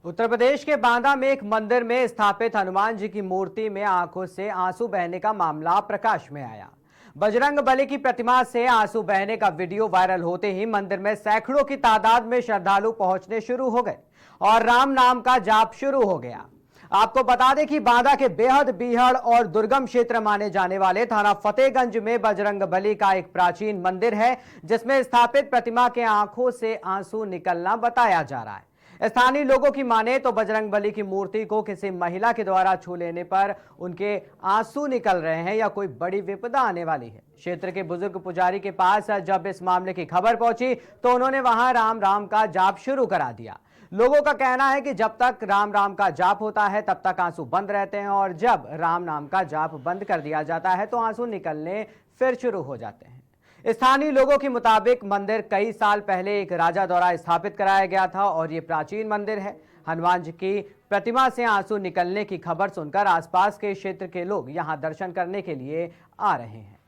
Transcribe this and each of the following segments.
उत्तर प्रदेश के बांदा में एक मंदिर में स्थापित हनुमान जी की मूर्ति में आंखों से आंसू बहने का मामला प्रकाश में आया। बजरंग बली की प्रतिमा से आंसू बहने का वीडियो वायरल होते ही मंदिर में सैकड़ों की तादाद में श्रद्धालु पहुंचने शुरू हो गए और राम नाम का जाप शुरू हो गया। आपको बता दें कि बांदा के बेहद बीहड़ और दुर्गम क्षेत्र माने जाने वाले थाना फतेहगंज में बजरंग बली का एक प्राचीन मंदिर है, जिसमें स्थापित प्रतिमा के आंखों से आंसू निकलना बताया जा रहा है। स्थानीय लोगों की माने तो बजरंग बली की मूर्ति को किसी महिला के द्वारा छू लेने पर उनके आंसू निकल रहे हैं या कोई बड़ी विपदा आने वाली है। क्षेत्र के बुजुर्ग पुजारी के पास जब इस मामले की खबर पहुंची तो उन्होंने वहां राम राम का जाप शुरू करा दिया। लोगों का कहना है कि जब तक राम राम का जाप होता है तब तक आंसू बंद रहते हैं और जब राम नाम का जाप बंद कर दिया जाता है तो आंसू निकलने फिर शुरू हो जाते हैं। स्थानीय लोगों के मुताबिक मंदिर कई साल पहले एक राजा द्वारा स्थापित कराया गया था और ये प्राचीन मंदिर है। हनुमान जी की प्रतिमा से आंसू निकलने की खबर सुनकर आसपास के क्षेत्र के लोग यहां दर्शन करने के लिए आ रहे हैं।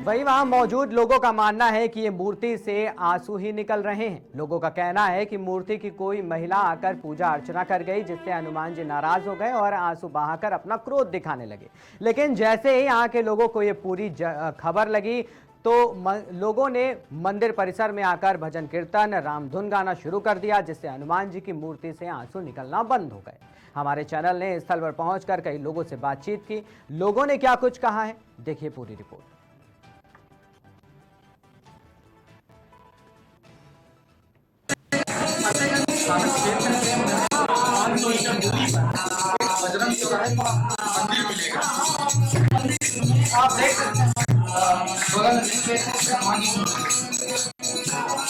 वहीं वहां मौजूद लोगों का मानना है कि ये मूर्ति से आंसू ही निकल रहे हैं। लोगों का कहना है कि मूर्ति की कोई महिला आकर पूजा अर्चना कर गई, जिससे हनुमान जी नाराज हो गए और आंसू बहाकर अपना क्रोध दिखाने लगे। लेकिन जैसे ही यहाँ के लोगों को ये पूरी खबर लगी तो लोगों ने मंदिर परिसर में आकर भजन कीर्तन राम धुन गाना शुरू कर दिया, जिससे हनुमान जी की मूर्ति से आंसू निकलना बंद हो गए। हमारे चैनल ने स्थल पर पहुंचकर कई लोगों से बातचीत की। लोगों ने क्या कुछ कहा है, देखिए पूरी रिपोर्ट। बजरंग चौराहे पर मंदिर मिलेगा। आप देख सकते हैं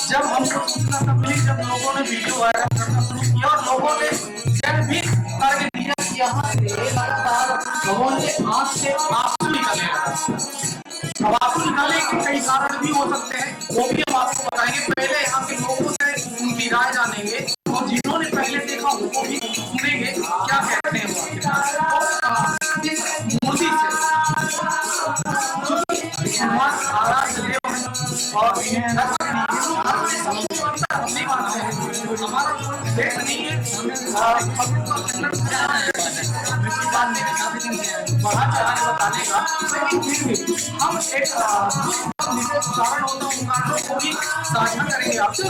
जब हमको सूचना तब मिली, जब लोगों ने वीडियो वायरल करना शुरू किया और लोगों ने यह भी करके दिया कि यहाँ से लगातार लोगों ने आंख से आंसू निकले। अब आंसू निकालने के कई कारण भी हो सकते हैं, वो भी हम आपको बताएंगे। पहले यहाँ के लोगों से उनकी राय जानेंगे और जिन्होंने पहले देखा उनको भी सुनेंगे क्या कहते हैं। मूर्ति से हनुमान नाराज और हमारा देश नहीं है, बढ़ा चढ़ाने बताने का, लेकिन फिर भी हम एक कारण होता है, उन कारणों को भी साझा करेंगे आपसे,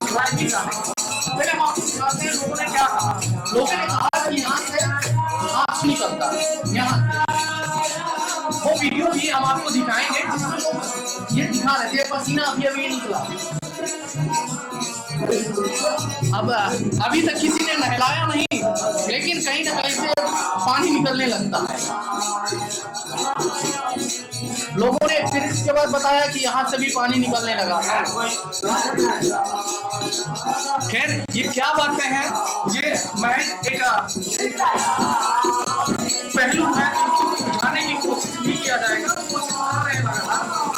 राय भी जानेंगे। पहले हम आपको सुनाते हैं लोगों ने क्या कहा। लोगों ने कहा कि यहाँ से आंसू निकलता है, यहाँ वो वीडियो भी हम आपको दिखाएंगे जिसमें लोग ये दिखा रहे थे पसीना अभी निकला। अब अभी तक किसी ने नहलाया नहीं, लेकिन कहीं ना कहीं से पानी निकलने लगता है। लोगों ने फिर इसके बाद बताया कि यहाँ से भी पानी निकलने लगा। खैर ये क्या बातें हैं, ये मैं एक पहलू है जाने की कोशिश भी किया जाएगा।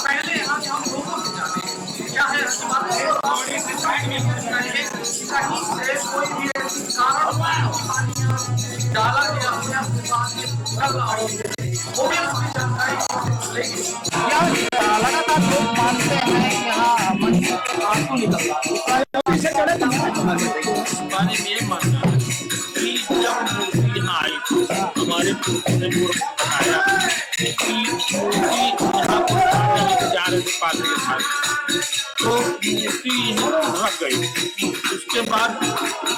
पहले यहाँ हम लोगों से जाने क्या है कहीं से कोई भी कारण डाला गया वो भी जानकारी। लगातार लोग मानते हैं यहाँ मंदिर के आंसू निकलता है। ये मानना है कि जब मूर्ति यहाँ आई हमारे ने बताया कि मूर्ति यहाँ पर जा रहे थे पादरी के साथ, तो मूर्ति यहीं रख गई। उसके बाद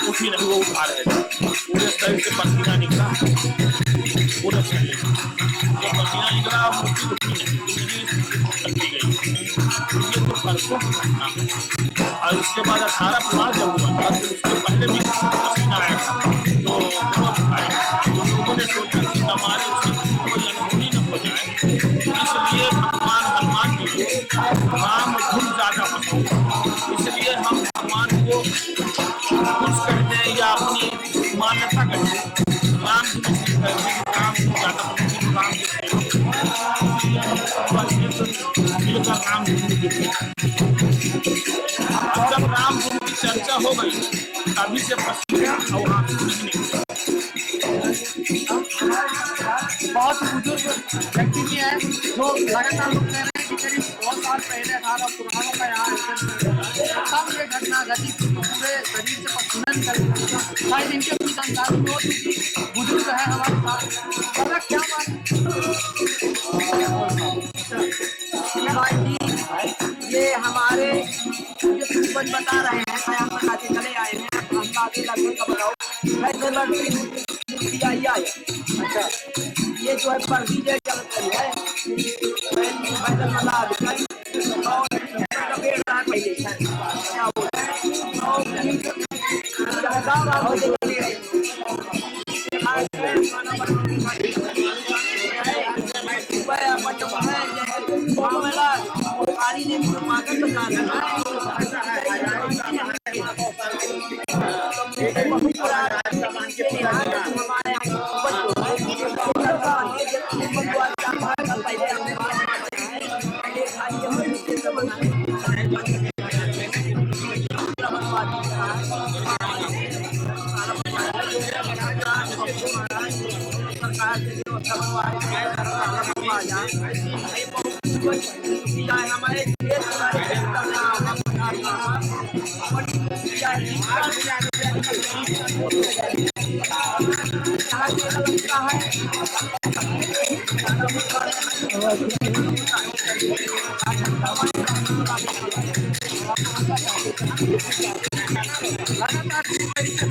उठी नहीं, वो उठा रहे थे, पूरे शरीर से पसीना निकला, पूरे शरीर जब पसीना निकला मूर्ति उठी नहीं गई। ये तो परसों की घटना है और उसके बाद 18 मार्च जब हुआ था, उसके पहले भी पसीना आया था तो लोगों ने सोचा कि हमारे कोई अनहोनी न हो जाए, इसलिए भगवान हनुमान जी को राम धुन ज्यादा पसंद है, इसलिए हम भगवान को खुश करते हैं या अपनी मान्यता करते हैं। राम धुन राम ज्यादा पसंद, राम जब राम धुन की चर्चा हो गई तभी से पसीना और आंसू नहीं निकले। बहुत बुजुर्ग व्यक्ति भी है जो लगातार लोग कह रहे हैं कि करीब बहुत साल पहले 18 पुराणों का यहाँ तब ये घटना घटी थी, तो पूरे शरीर से पसीना निकल गया। शायद इनके कुछ जानकारी हो, क्योंकि बुजुर्ग है हमारे साथ। दादा क्या बात भाई जी, ये हमारे जो पूर्वज बता रहे हैं, बयान बता के चले आए हैं, हम आगे लगभग का बताओ। मैं तो लड़की आया। अच्छा, ये जो है पर्दी जो चल रही है, पैदल वाला पहले क्या बोलते हैं हमारे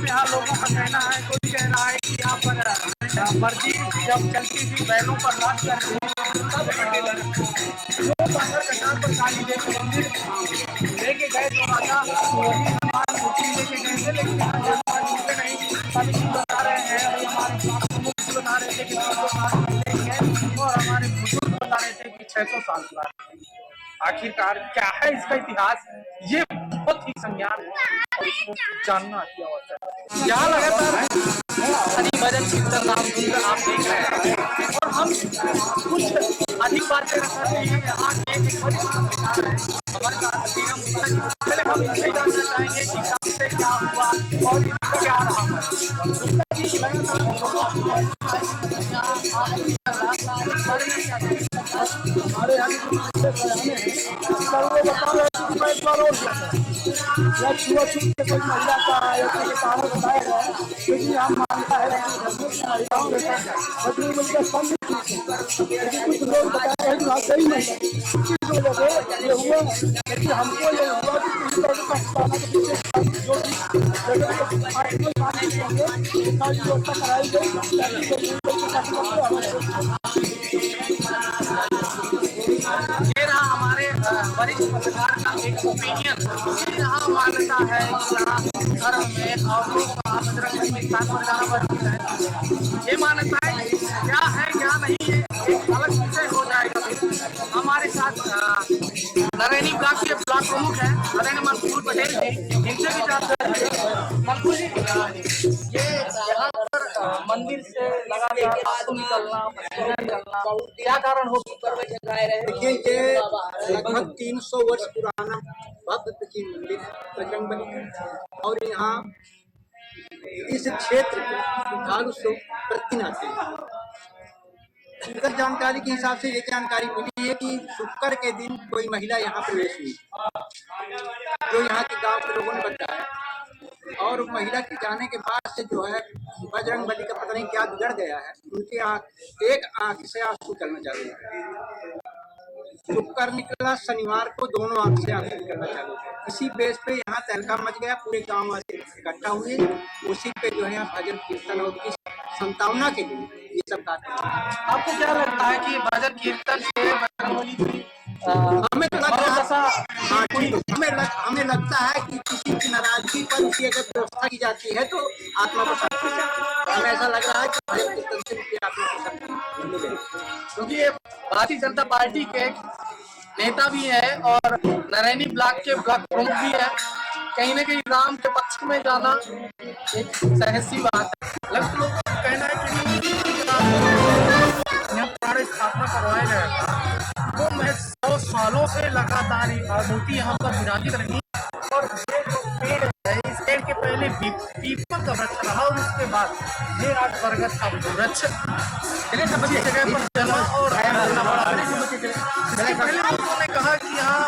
यहाँ लोगों का कहना है, कोई कह रहा है कि यहाँ पर मर्जी जब चलती थी बैलों पर रात कर मंदिर लेके गए तो राजा लेके गए थे, लेकिन नहीं बता रहे हैं, बता रहे थे कि और हमारे बुजुर्ग बता रहे थे कि 600 साल पुराना। आखिरकार क्या है इसका इतिहास, ये बहुत ही संज्ञान है और इसको जानना की आवश्यक है। यहाँ लगातार हरि भजन कीर्तन नाम सुनकर आप देख रहे हैं, और हम कुछ अधिक बातें करते हैं। यहाँ एक हमारे साथ पहले हम इसे जानना चाहेंगे कि कब से क्या हुआ और क्या रहा हमारे यहाँ छुआछूत से कोई महिला का कारण बताया गया, क्योंकि हम मानता है कुछ लोग बताए हैं कि वहाँ सही नहीं है। इस वजह से ये हुआ कि हमको ये हुआ कि व्यवस्था कराई गई। ये रहा हमारे वरिष्ठ पत्रकार का एक ओपिनियन। यहाँ मान्यता है कि यहाँ धर्म में औरतों का बजरंग बली के साथ जाना वर्जित है। ये मान्यता है क्या नहीं है, एक अलग विषय हो जाएगा। हमारे साथ नरैनी ब्लॉक के ब्लॉक प्रमुख है नरेंद्र मनसूर पटेल जी, इनसे भी जानते हैं। मनसूर जी, ये यहाँ पर मंदिर से लगातार आंसू निकलना, क्या कारण हो सकता है? देखिए, ये लगभग 300 वर्ष पुराना भव्य प्राचीन मंदिर है बजरंग बली का, और यहाँ इस क्षेत्र में श्रद्धालु लोग प्रतिदिन आते हैं। शुक्र जानकारी के हिसाब से ये जानकारी मिली है कि शुक्र के दिन कोई महिला यहाँ प्रवेश हुई, जो यहाँ के गांव के लोगों ने बताया, और महिला के जाने के बाद से जो है बजरंग बली का पता नहीं क्या बिगड़ गया है, उनके एक आंख से आंसू निकलना चालू है। शुक्र निकला, शनिवार को दोनों आंख से आंसू निकलना चालू है। इसी बेस पे यहाँ तहलका मच गया, पूरे गांव वाले इकट्ठा हुए, उसी पे जो है भजन कीर्तन और की संतावना के लिए ये सब कार्य। आपको क्या लगता है कि भजन कीर्तन से हमें तो लग रहा था, हाँ ठीक, हमें लगता है कि किसी की नाराजगी पर उसकी अगर व्यवस्था की जाती है तो आत्मा को शक्ति मिलती है। हमें ऐसा लग रहा है कि भजन कीर्तन से उनकी आत्मा को शक्ति मिलेगी, क्योंकि ये भारतीय जनता पार्टी के नेता भी है और नरैनी ब्लॉक के ब्लॉक प्रमुख भी है। कहीं न कहीं राम के पक्ष में जाना एक सहसी बात है। लगभग लोगों का कहना है कि यहाँ प्राण स्थापना करवाया गया था, वो मैं 100 सालों से लगातार मूर्ति यहाँ पर विराजित रही, और ये जो पेड़ है, इस पेड़ के पहले पीपल का वृक्ष रहा, और उसके बाद ये आज बरगद का वृक्ष सभी जगह पर जमा और पहले उन्होंने कहा कि यहाँ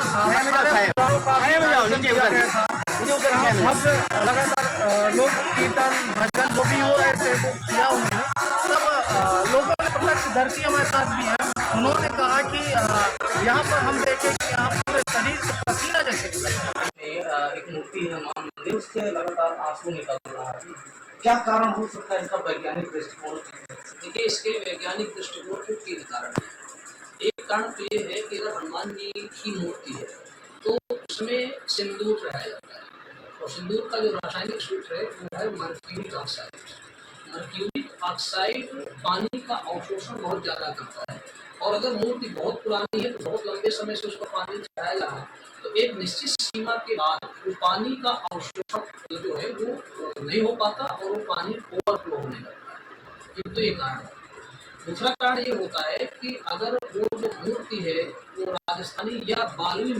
सब लगातार लोग कीर्तन भजन जो भी हो रहे थे वो किया उन्होंने सब लोगों ने प्रत्यक्षदर्शी हमारे साथ भी हैं। उन्होंने कहा कि यहाँ पर हम देखें कि यहाँ पूरे शरीर से पसीना जैसे एक मूर्ति है हनुमान मंदिर, उससे लगातार आंसू निकल रहा है। क्या कारण हो सकता है इसका वैज्ञानिक दृष्टिकोण? देखिए, इसके वैज्ञानिक दृष्टिकोण के 3 कारण हैं। एक कारण तो ये है कि अगर हनुमान जी की मूर्ति है तो उसमें सिंदूर चढ़ाया जाता है और सिंदूर का जो रासायनिक सूत्र है वो है मर्क्यूरिक ऑक्साइड। मर्क्यूरिक ऑक्साइड पानी का अवशोषण बहुत ज़्यादा करता है और अगर मूर्ति बहुत पुरानी है तो बहुत लंबे समय से उसको पानी चढ़ाया जा रहा है तो एक निश्चित सीमा के बाद वो पानी का अवशोषण जो है वो नहीं हो पाता और वो पानी ओवरफ्लो होने लगता है। ये तो एक कारण है। दूसरा कारण ये होता है कि अगर वो जो मूर्ति है वो राजस्थानी या बालुई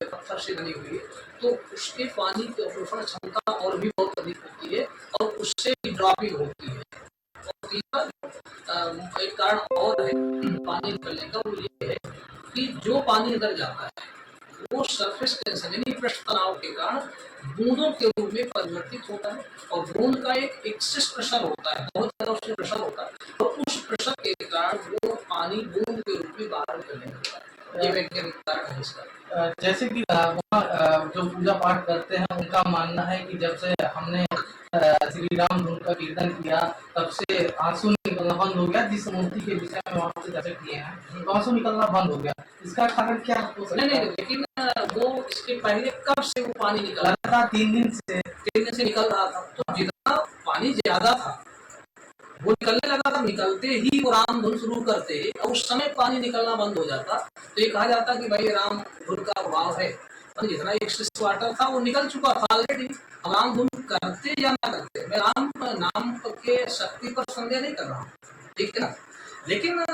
पत्थर से बनी हुई है तो उसके पानी की अवशोषण क्षमता और भी बहुत अधिक होती है और उससे ड्रॉपिंग होती है। और तीसरा एक कारण और है पानी निकलने का, वो ये है कि जो पानी अंदर जाता है वो सरफेस टेंशन यानी पृष्ठ तनाव के कारण बूंदों के रूप में परिवर्तित होता है और बूंद का एक एक्सेस प्रेशर होता है, बहुत ज्यादा उसमें प्रेशर होता है और उस प्रेशर के कारण वो पानी बूंद के रूप में बाहर निकलने लगता है। ये वैज्ञानिक कारण है इसका। जैसे कि वहाँ जो पूजा पाठ करते हैं उनका मानना है कि जब से हमने श्री राम धुन का कीर्तन किया तब से आंसू निकलना बंद हो गया। जिस मूर्ति के विषय में वहाँ से चर्चा किए हैं तो आंसू निकलना बंद हो गया, इसका कारण क्या हो सकता है? नहीं, लेकिन वो इसके पहले कब से वो पानी निकल रहा लगातार 3 दिन से निकल रहा था तो जितना पानी ज्यादा था वो निकलने लगा था, निकलते ही वो राम धुन शुरू करते और उस समय पानी निकलना बंद हो जाता तो ये कहा जाता कि भाई राम धुन का प्रभाव है और जितना एक्सेस वाटर था वो निकल चुका था ऑलरेडी। अब राम धुन करते या ना करते, मैं राम नाम के शक्ति पर संदेह नहीं कर रहा हूँ, ठीक है ना, लेकिन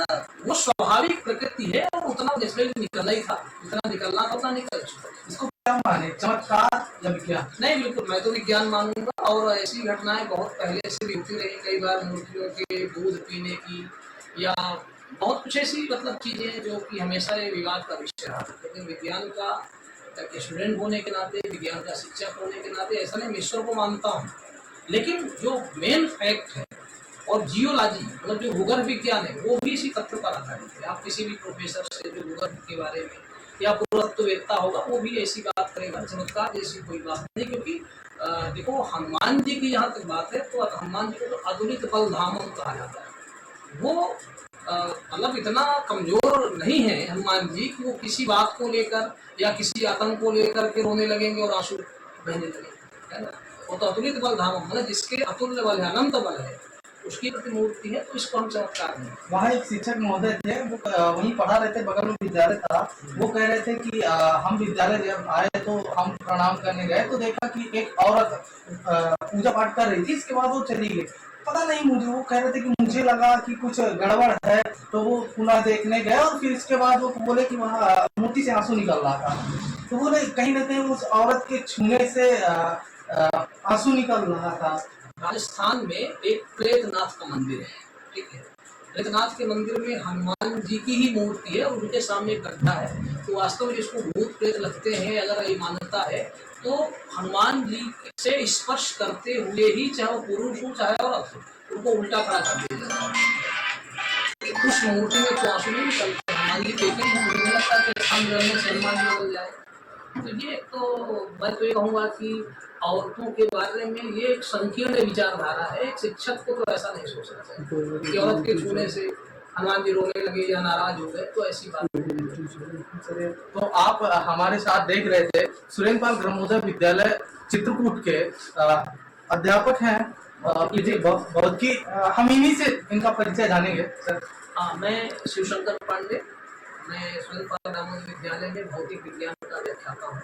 वो स्वाभाविक प्रकृति है और उतना जिसमें निकलना ही था, जितना निकलना था उतना निकल चुका। इसको क्या माने, चमत्कार या विज्ञान? नहीं, बिल्कुल मैं तो विज्ञान मानूंगा और ऐसी घटनाएं बहुत पहले से भी होती रही, कई बार मूर्तियों के दूध पीने की या बहुत कुछ ऐसी मतलब चीजें जो कि हमेशा ये विवाद का विषय रहा। लेकिन विज्ञान का स्टूडेंट होने के नाते, विज्ञान का शिक्षक होने के नाते ऐसा नहीं, ईश्वर को मानता हूँ, लेकिन जो मेन फैक्ट है और जियोलॉजी मतलब जो भूगर्भ विज्ञान है वो भी इसी तथ्य पर आधारित है। आप किसी भी प्रोफेसर से जो भूगर्भ के बारे में या पुरातत्ववेत्ता होगा वो भी ऐसी बात करेगा, चमत्कार जैसी कोई बात नहीं। क्योंकि देखो हनुमान जी की जहाँ तक बात है तो हनुमान जी को तो अतुलित बल धामम कहा जाता है। वो मतलब इतना कमजोर नहीं है हनुमान जी कि वो किसी बात को लेकर या किसी आतंक को लेकर के रोने लगेंगे और आंसू बहने लगेंगे, है ना। वो तो अतुलित बल धामम मतलब जिसके अतुल्य बल है, अनंत बल है, उसकी प्रतिमूर्ति है, तो इसको हम चमत्कार नहीं। वहाँ एक शिक्षक महोदय थे, वो वहीं पढ़ा रहे थे, बगल में विद्यालय था। वो कह रहे थे कि हम विद्यालय जब आए तो हम प्रणाम करने गए तो देखा कि एक औरत पूजा पाठ कर रही थी, इसके बाद वो चली गई। पता नहीं मुझे, वो कह रहे थे कि मुझे लगा कि कुछ गड़बड़ है तो वो पुनः देखने गए और फिर इसके बाद वो बोले कि वहाँ मूर्ति से आंसू निकल रहा था। तो बोले कहीं ना कहीं उस औरत के छूने से आंसू निकल रहा था। राजस्थान में एक प्रेतनाथ का मंदिर है, ठीक है। प्रेतनाथ के मंदिर में हनुमान जी की ही मूर्ति है और उनके सामने एक गड्ढा है। तो वास्तव में जिसको भूत प्रेत लगते हैं, अगर ये मान्यता है तो हनुमान जी से स्पर्श करते हुए ही चाहे वो पुरुष हो चाहे औरत हो, उनको उल्टा खड़ा कर दिया जाता है। उस मूर्ति में तो आंसू नहीं निकलते। हनुमान जी देखेंगे मुझे नहीं लगता कि हम रहने से हनुमान जी बदल जाए। तो ये तो मैं तो ये कहूँगा कि औरतों के बारे में ये एक संकीर्ण विचारधारा है। एक शिक्षक को तो ऐसा नहीं सोचना चाहिए कि औरत के छूने से हनुमान जी रोने लगे या नाराज हो गए, तो ऐसी बात नहीं। तो आप हमारे साथ देख रहे थे सुरेंद्र पाल ग्रामोदय विद्यालय चित्रकूट के अध्यापक हैं बहुत की। हम इन्हीं से इनका परिचय जानेंगे सर। हाँ, मैं शिवशंकर पांडे, मैं सुरेंद्र पाल ग्रामोदय विद्यालय में भौतिक विज्ञान का व्याख्याता हूँ।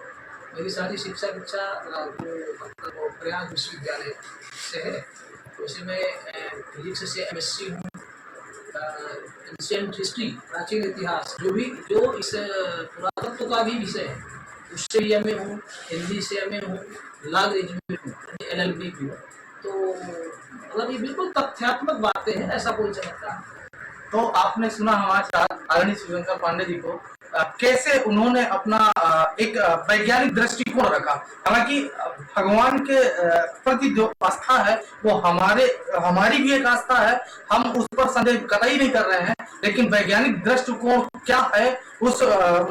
मेरी सारी शिक्षा जो प्रयाग विश्वविद्यालय से है, उसे मैं फिजिक्स से MSc हूँ। एंशिएंट हिस्ट्री, प्राचीन इतिहास जो इस पुरातत्व का भी विषय है, उससे MA हूँ। हिंदी से MA हूँ। लॉ ग्रेजुएट हूँ, LLB भी हूँ। तो मतलब ये बिल्कुल तथ्यात्मक बातें हैं, ऐसा कोई चमत्कार। तो आपने सुना हमारे साथ आदरणीय शिवशंकर पांडे जी को। कैसे उन्होंने अपना एक वैज्ञानिक दृष्टिकोण रखा। हालांकि भगवान के प्रति जो आस्था है वो हमारी भी एक आस्था है, हम उस पर संदेह कतई नहीं कर रहे हैं, लेकिन वैज्ञानिक दृष्टिकोण क्या है उस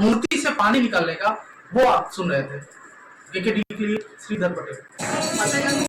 मूर्ति से पानी निकलने का, वो आप सुन रहे थे। श्रीधर पटेल।